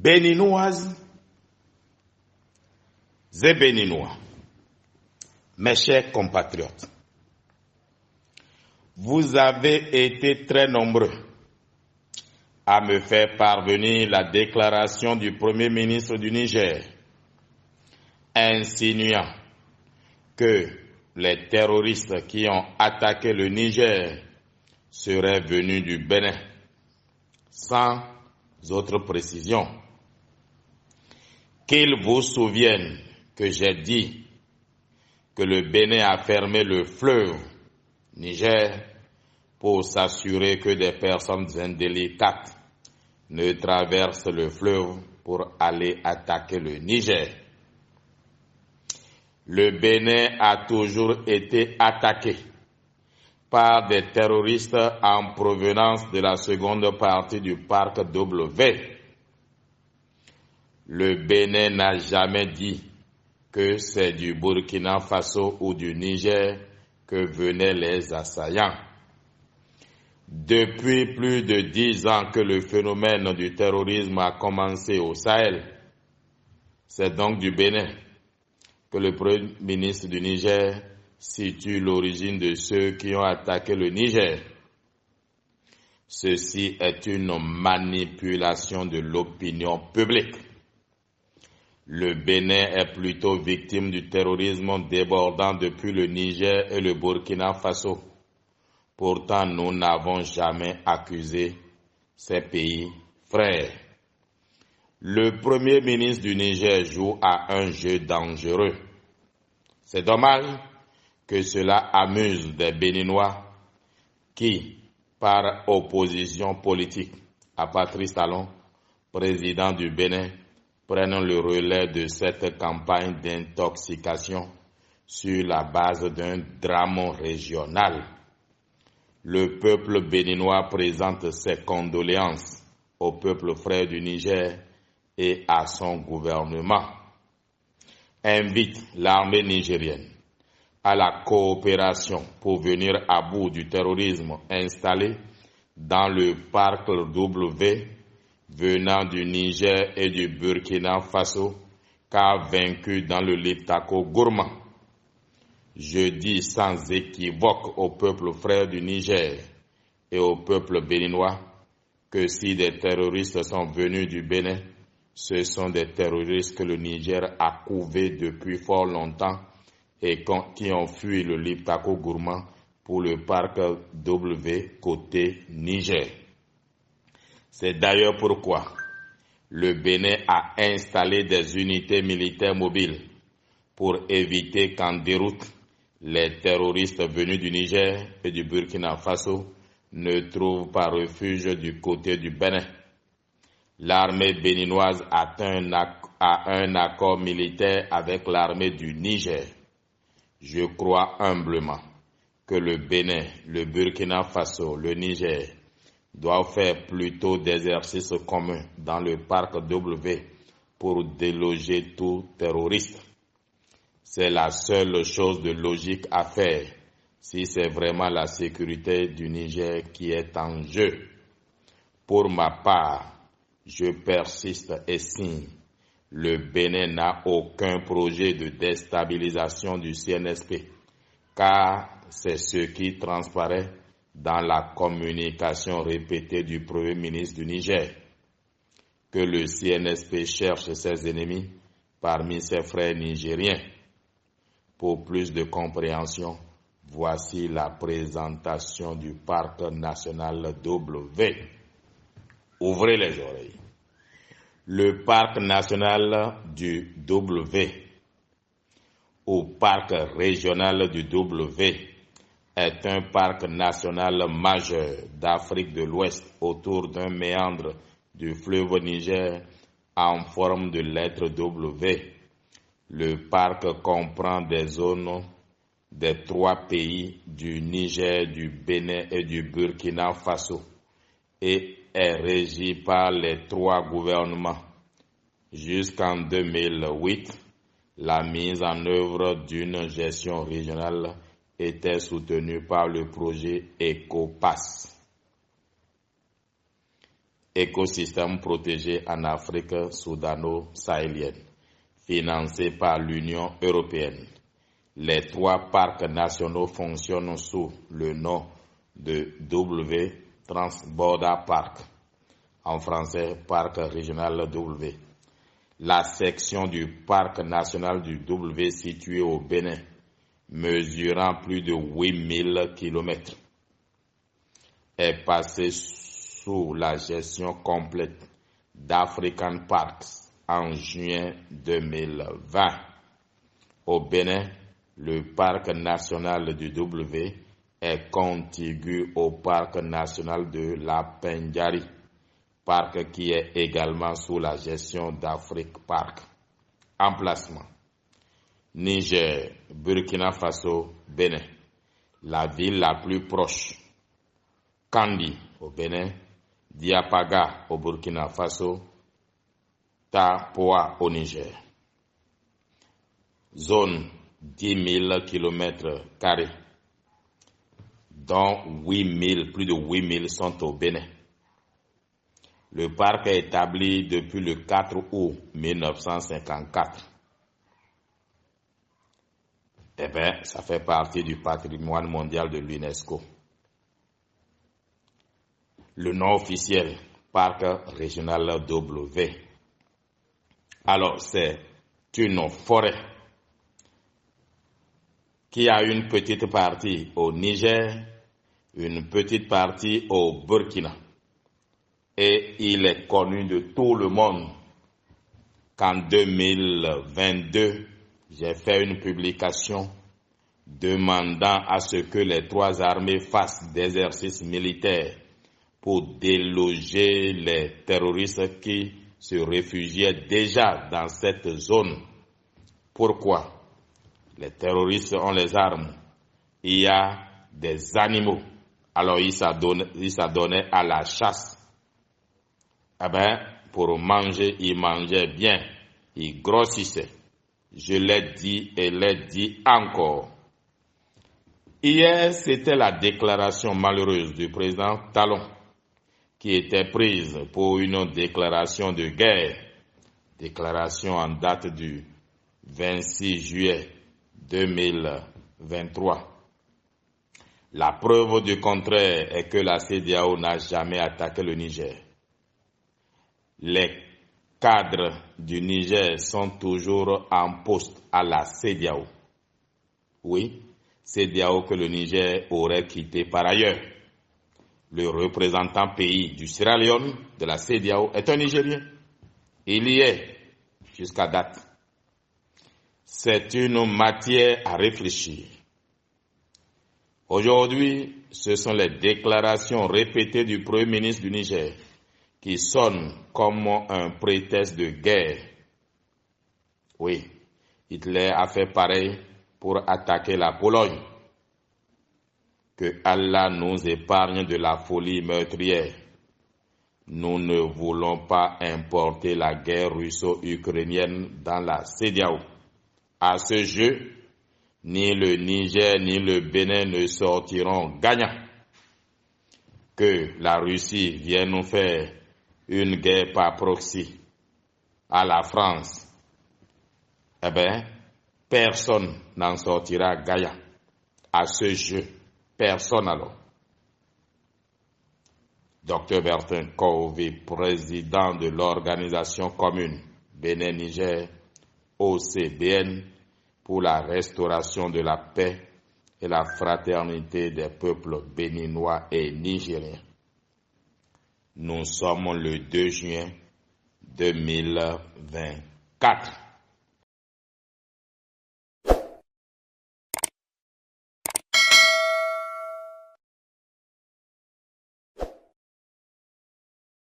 Béninoises et Béninois, mes chers compatriotes, vous avez été très nombreux à me faire parvenir la déclaration du Premier ministre du Niger, insinuant que les terroristes qui ont attaqué le Niger seraient venus du Bénin, sans autre précision. Qu'ils vous souviennent que j'ai dit que le Bénin a fermé le fleuve Niger pour s'assurer que des personnes indélicates ne traversent le fleuve pour aller attaquer le Niger. Le Bénin a toujours été attaqué par des terroristes en provenance de la seconde partie du parc W. Le Bénin n'a jamais dit que c'est du Burkina Faso ou du Niger que venaient les assaillants. Depuis plus de 10 ans que le phénomène du terrorisme a commencé au Sahel, c'est donc du Bénin que le Premier ministre du Niger situe l'origine de ceux qui ont attaqué le Niger. Ceci est une manipulation de l'opinion publique. Le Bénin est plutôt victime du terrorisme débordant depuis le Niger et le Burkina Faso. Pourtant, nous n'avons jamais accusé ces pays frères. Le Premier ministre du Niger joue à un jeu dangereux. C'est dommage que cela amuse des Béninois qui, par opposition politique à Patrice Talon, président du Bénin, prennent le relais de cette campagne d'intoxication sur la base d'un drame régional. Le peuple béninois présente ses condoléances au peuple frère du Niger et à son gouvernement. Invite l'armée nigérienne à la coopération pour venir à bout du terrorisme installé dans le parc W venant du Niger et du Burkina Faso, qu'a vaincu dans le Liptako gourmand. Je dis sans équivoque au peuple frère du Niger et au peuple béninois que si des terroristes sont venus du Bénin, ce sont des terroristes que le Niger a couvés depuis fort longtemps et qui ont fui le Liptako gourmand pour le parc W côté Niger. C'est d'ailleurs pourquoi le Bénin a installé des unités militaires mobiles pour éviter qu'en déroute, les terroristes venus du Niger et du Burkina Faso ne trouvent pas refuge du côté du Bénin. L'armée béninoise a un accord militaire avec l'armée du Niger. Je crois humblement que le Bénin, le Burkina Faso, le Niger doivent faire plutôt d'exercices communs dans le parc W pour déloger tout terroriste. C'est la seule chose de logique à faire si c'est vraiment la sécurité du Niger qui est en jeu. Pour ma part, je persiste et signe. Le Bénin n'a aucun projet de déstabilisation du CNSP, car c'est ce qui transparaît dans la communication répétée du Premier ministre du Niger, que le CNSP cherche ses ennemis parmi ses frères nigériens. Pour plus de compréhension, voici la présentation du parc national W. Ouvrez les oreilles. Le parc national du W ou parc régional du W est un parc national majeur d'Afrique de l'Ouest autour d'un méandre du fleuve Niger en forme de lettre W. Le parc comprend des zones des 3 pays du Niger, du Bénin et du Burkina Faso et est régi par les 3 gouvernements. Jusqu'en 2008, la mise en œuvre d'une gestion régionale était soutenue par le projet ECOPAS. écosystème protégé en Afrique soudano-sahélienne, financé par l'Union européenne. Les 3 parcs nationaux fonctionnent sous le nom de W Transborder Park, en français Parc régional W. La section du parc national du W située au Bénin, mesurant plus de 8000 km, est passée sous la gestion complète d'African Parks en juin 2020. Au Bénin, le parc national du W est contigu au parc national de la Pendjari, parc qui est également sous la gestion d'Afrique Park. Emplacement: Niger, Burkina Faso, Bénin. La ville la plus proche: Kandi au Bénin, Diapaga au Burkina Faso, Tapoa au Niger. Zone 10 000 km², dont plus de 8 000 sont au Bénin. Le parc est établi depuis le 4 août 1954. Ça fait partie du patrimoine mondial de l'UNESCO. Le nom officiel, Parc régional W. Alors, c'est une forêt qui a une petite partie au Niger, une petite partie au Burkina. Et il est connu de tout le monde qu'en 2022, j'ai fait une publication demandant à ce que les 3 armées fassent des exercices militaires pour déloger les terroristes qui se réfugiaient déjà dans cette zone. Pourquoi? Les terroristes ont les armes. Il y a des animaux. Alors ils s'adonnaient à la chasse. Pour manger, ils mangeaient bien. Ils grossissaient. Je l'ai dit et l'ai dit encore. Hier, c'était la déclaration malheureuse du président Talon, qui était prise pour une déclaration de guerre. Déclaration en date du 26 juillet 2023. La preuve du contraire est que la CEDEAO n'a jamais attaqué le Niger. Les cadres du Niger sont toujours en poste à la CEDEAO. Oui, CEDEAO que le Niger aurait quitté par ailleurs. Le représentant pays du Sierra Leone de la CEDEAO est un Nigérien. Il y est jusqu'à date. C'est une matière à réfléchir. Aujourd'hui, ce sont les déclarations répétées du Premier ministre du Niger qui sonnent comme un prétexte de guerre. Oui, Hitler a fait pareil pour attaquer la Pologne. Que Allah nous épargne de la folie meurtrière. Nous ne voulons pas importer la guerre russo-ukrainienne dans la CEDEAO. À ce jeu, ni le Niger ni le Bénin ne sortiront gagnants. Que la Russie vienne nous faire une guerre par proxy à la France, personne n'en sortira gagnant. À ce jeu, personne alors. Dr Bertin Kovi, président de l'organisation commune Bénin-Niger, OCBN, pour la restauration de la paix et la fraternité des peuples béninois et nigériens. Nous sommes le 2 juin 2024.